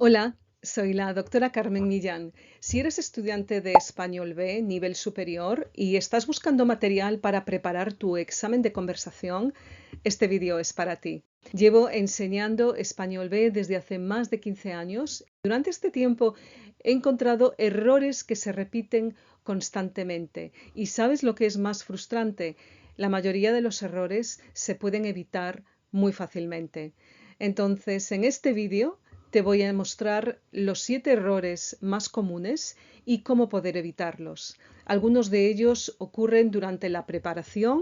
Hola, soy la doctora Carmen Millán. Si eres estudiante de Español B, nivel superior, y estás buscando material para preparar tu examen de conversación, este vídeo es para ti. Llevo enseñando Español B desde hace más de 15 años. Durante este tiempo he encontrado errores que se repiten constantemente. ¿Y sabes lo que es más frustrante? La mayoría de los errores se pueden evitar muy fácilmente. Entonces, en este vídeo te voy a mostrar los 7 errores más comunes y cómo poder evitarlos. Algunos de ellos ocurren durante la preparación,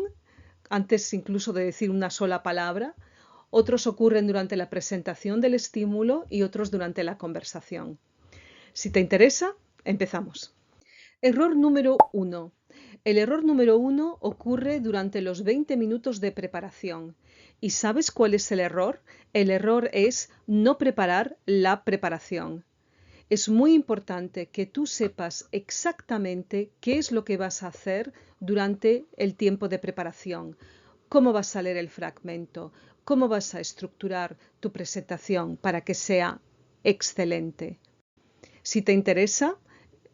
antes incluso de decir una sola palabra. Otros ocurren durante la presentación del estímulo y otros durante la conversación. Si te interesa, empezamos. Error número 1. El error número 1 ocurre durante los 20 minutos de preparación. ¿Y sabes cuál es el error? El error es no preparar la preparación. Es muy importante que tú sepas exactamente qué es lo que vas a hacer durante el tiempo de preparación, cómo va a salir el fragmento, cómo vas a estructurar tu presentación para que sea excelente. Si te interesa,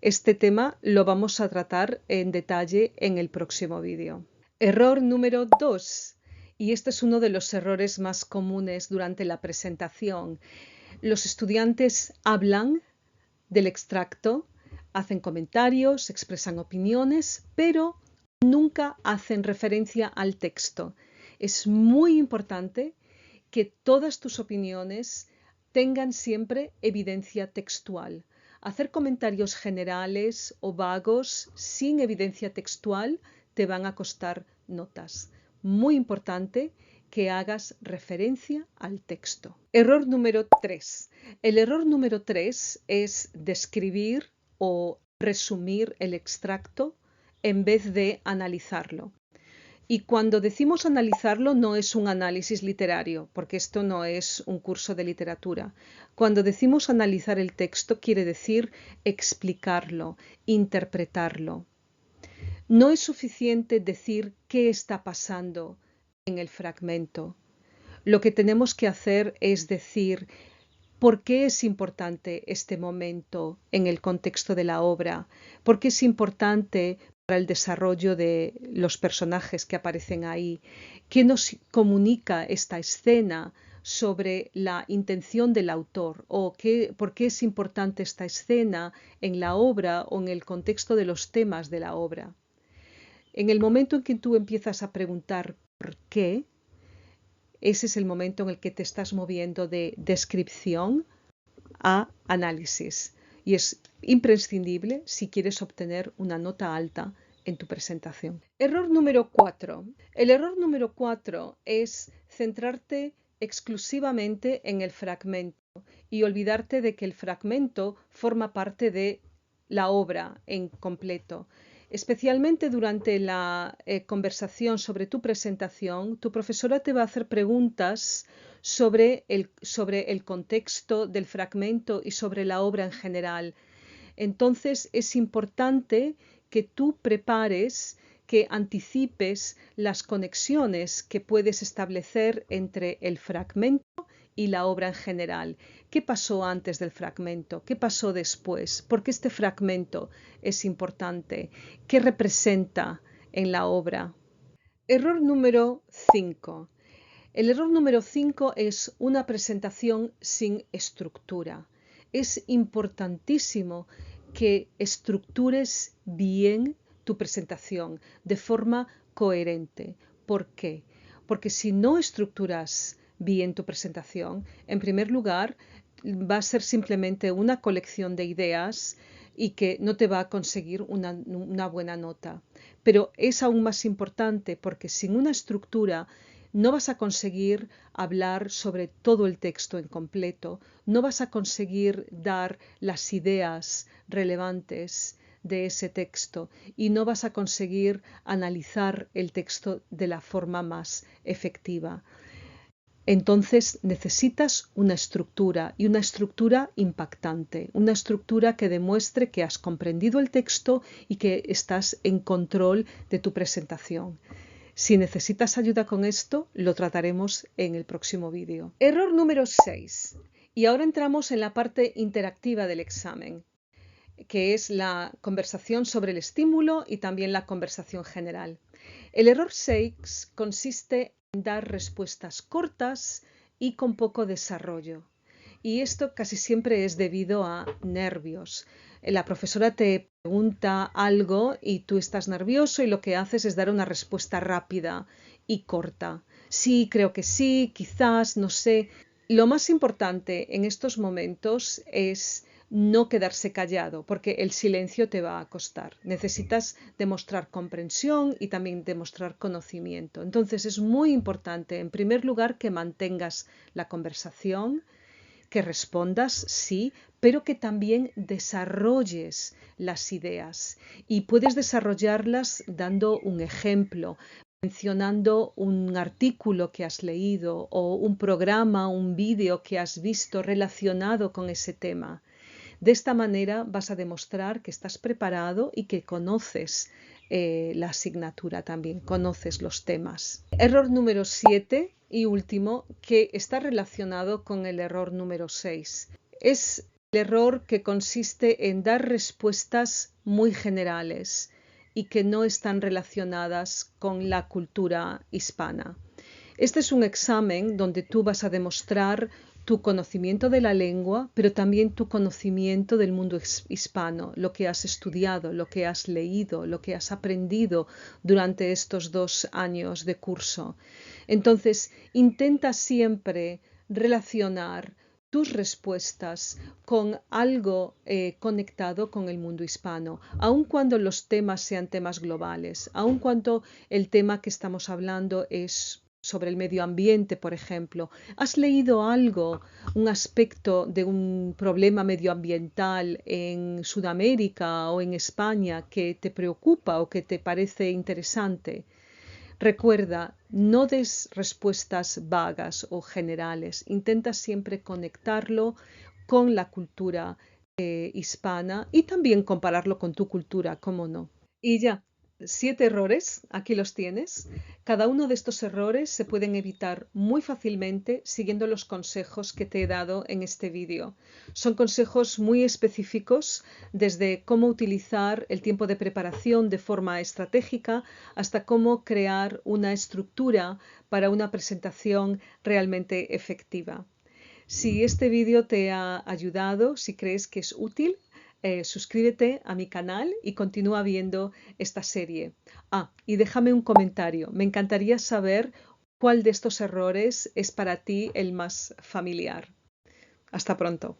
este tema lo vamos a tratar en detalle en el próximo vídeo. Error número 2. Y este es uno de los errores más comunes durante la presentación. Los estudiantes hablan del extracto, hacen comentarios, expresan opiniones, pero nunca hacen referencia al texto. Es muy importante que todas tus opiniones tengan siempre evidencia textual. Hacer comentarios generales o vagos sin evidencia textual te van a costar notas. Muy importante que hagas referencia al texto. Error número 3. El error número 3 es describir o resumir el extracto en vez de analizarlo. Y cuando decimos analizarlo no es un análisis literario, porque esto no es un curso de literatura. Cuando decimos analizar el texto quiere decir explicarlo, interpretarlo. No es suficiente decir qué está pasando en el fragmento. Lo que tenemos que hacer es decir por qué es importante este momento en el contexto de la obra, por qué es importante para el desarrollo de los personajes que aparecen ahí, qué nos comunica esta escena sobre la intención del autor o por qué es importante esta escena en la obra o en el contexto de los temas de la obra. En el momento en que tú empiezas a preguntar por qué, ese es el momento en el que te estás moviendo de descripción a análisis y es imprescindible si quieres obtener una nota alta en tu presentación. Error número 4. El error número 4 es centrarte exclusivamente en el fragmento y olvidarte de que el fragmento forma parte de la obra en completo. Especialmente durante la conversación sobre tu presentación, tu profesora te va a hacer preguntas sobre el contexto del fragmento y sobre la obra en general. Entonces es importante que tú prepares, que anticipes las conexiones que puedes establecer entre el fragmento y la obra en general. ¿Qué pasó antes del fragmento? ¿Qué pasó después? ¿Por qué este fragmento es importante? ¿Qué representa en la obra? Error número 5. El error número 5 es una presentación sin estructura. Es importantísimo que estructures bien tu presentación de forma coherente. ¿Por qué? Porque si no estructuras bien tu presentación, en primer lugar, va a ser simplemente una colección de ideas y que no te va a conseguir una buena nota. Pero es aún más importante porque sin una estructura no vas a conseguir hablar sobre todo el texto en completo, no vas a conseguir dar las ideas relevantes de ese texto y no vas a conseguir analizar el texto de la forma más efectiva. Entonces necesitas una estructura y una estructura impactante, una estructura que demuestre que has comprendido el texto y que estás en control de tu presentación. Si necesitas ayuda con esto, lo trataremos en el próximo vídeo. Error número 6. Y ahora entramos en la parte interactiva del examen, que es la conversación sobre el estímulo y también la conversación general. El error 6 consiste en dar respuestas cortas y con poco desarrollo. Y esto casi siempre es debido a nervios. La profesora te pregunta algo y tú estás nervioso y lo que haces es dar una respuesta rápida y corta. Sí, creo que sí, quizás, no sé. Lo más importante en estos momentos es no quedarse callado, porque el silencio te va a costar. Necesitas demostrar comprensión y también demostrar conocimiento. Entonces es muy importante, en primer lugar, que mantengas la conversación, que respondas, sí, pero que también desarrolles las ideas. Y puedes desarrollarlas dando un ejemplo, mencionando un artículo que has leído o un programa, un vídeo que has visto relacionado con ese tema. De esta manera vas a demostrar que estás preparado y que conoces la asignatura también, conoces los temas. Error número 7 y último, que está relacionado con el error número 6. Es el error que consiste en dar respuestas muy generales y que no están relacionadas con la cultura hispana. Este es un examen donde tú vas a demostrar tu conocimiento de la lengua, pero también tu conocimiento del mundo hispano, lo que has estudiado, lo que has leído, lo que has aprendido durante estos 2 años de curso. Entonces, intenta siempre relacionar tus respuestas con algo conectado con el mundo hispano, aun cuando los temas sean temas globales, aun cuando el tema que estamos hablando es sobre el medio ambiente, por ejemplo. ¿Has leído algo, un aspecto de un problema medioambiental en Sudamérica o en España que te preocupa o que te parece interesante? Recuerda, no des respuestas vagas o generales. Intenta siempre conectarlo con la cultura hispana y también compararlo con tu cultura, ¿cómo no? Y ya, 7 errores, aquí los tienes. Cada uno de estos errores se pueden evitar muy fácilmente siguiendo los consejos que te he dado en este vídeo. Son consejos muy específicos, desde cómo utilizar el tiempo de preparación de forma estratégica hasta cómo crear una estructura para una presentación realmente efectiva. Si este vídeo te ha ayudado, si crees que es útil, suscríbete a mi canal y continúa viendo esta serie. Y déjame un comentario. Me encantaría saber cuál de estos errores es para ti el más familiar. Hasta pronto.